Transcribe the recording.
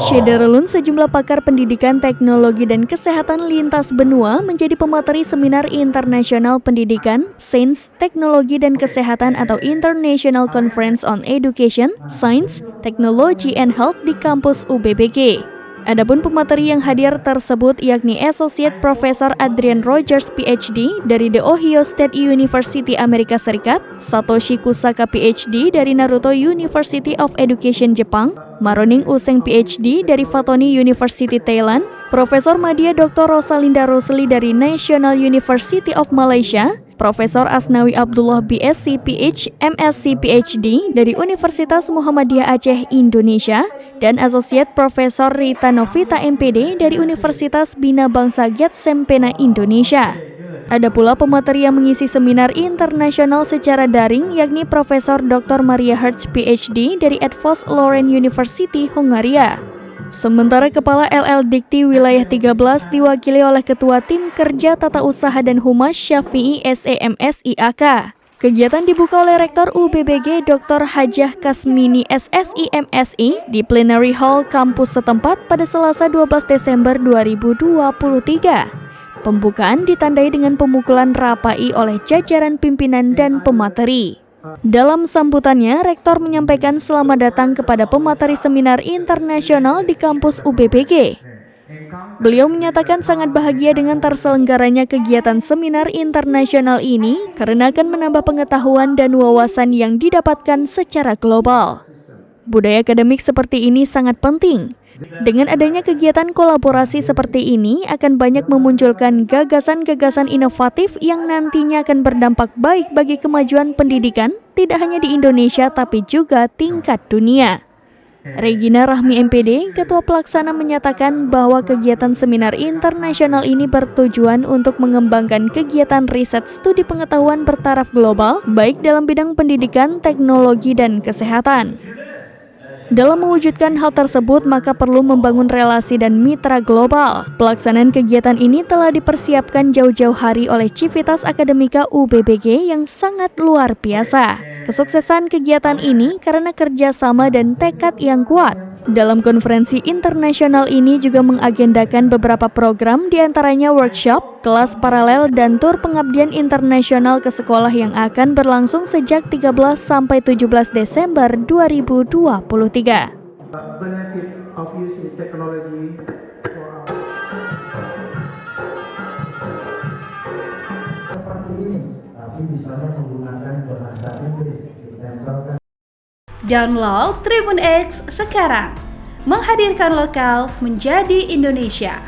Syederlun, sejumlah pakar pendidikan, teknologi, dan kesehatan lintas benua menjadi pemateri seminar internasional pendidikan, sains, teknologi, dan kesehatan atau International Conference on Education, Science, Technology, and Health di kampus UBBG. Adapun pemateri yang hadir tersebut yakni Associate Professor Adrian Rogers PhD dari The Ohio State University Amerika Serikat, Satoshi Kusaka PhD dari Naruto University of Education Jepang, Maroning Useng PhD dari Fatoni University Thailand, Profesor Madya Dr. Rosalinda Rosli dari National University of Malaysia, Profesor Asnawi Abdullah BSc PH MSc PhD dari Universitas Muhammadiyah Aceh Indonesia, dan Associate Profesor Rita Novita MPD dari Universitas Bina Bangsa Getsempena Indonesia. Ada pula pemateri yang mengisi seminar internasional secara daring yakni Profesor Dr. Maria Hertz PhD dari Edvos Loren University Hongaria. Sementara Kepala LL Dikti Wilayah 13 diwakili oleh Ketua Tim Kerja Tata Usaha dan Humas Syafi'i SEMS IAK. Kegiatan dibuka oleh Rektor UBBG Dr. Hajah Kasmini SSI MSI di Plenary Hall kampus setempat pada Selasa 12 Desember 2023. Pembukaan ditandai dengan pemukulan rapai oleh jajaran pimpinan dan pemateri. Dalam sambutannya, Rektor menyampaikan selamat datang kepada pemateri seminar internasional di kampus UBBG. Beliau menyatakan sangat bahagia dengan terselenggaranya kegiatan seminar internasional ini karena akan menambah pengetahuan dan wawasan yang didapatkan secara global. Budaya akademik seperti ini sangat penting. Dengan adanya kegiatan kolaborasi seperti ini akan banyak memunculkan gagasan-gagasan inovatif yang nantinya akan berdampak baik bagi kemajuan pendidikan tidak hanya di Indonesia tapi juga tingkat dunia. Regina Rahmi MPD, Ketua Pelaksana, menyatakan bahwa kegiatan seminar internasional ini bertujuan untuk mengembangkan kegiatan riset studi pengetahuan bertaraf global baik dalam bidang pendidikan, teknologi, dan kesehatan. Dalam mewujudkan hal tersebut, maka perlu membangun relasi dan mitra global. Pelaksanaan kegiatan ini telah dipersiapkan jauh-jauh hari oleh Civitas Akademika UBBG yang sangat luar biasa. Kesuksesan kegiatan ini karena kerjasama dan tekad yang kuat. Dalam konferensi internasional ini juga mengagendakan beberapa program, diantaranya workshop, kelas paralel, dan tur pengabdian internasional ke sekolah yang akan berlangsung sejak 13 sampai 17 Desember 2023. Download Tribun X sekarang, menghadirkan lokal menjadi Indonesia.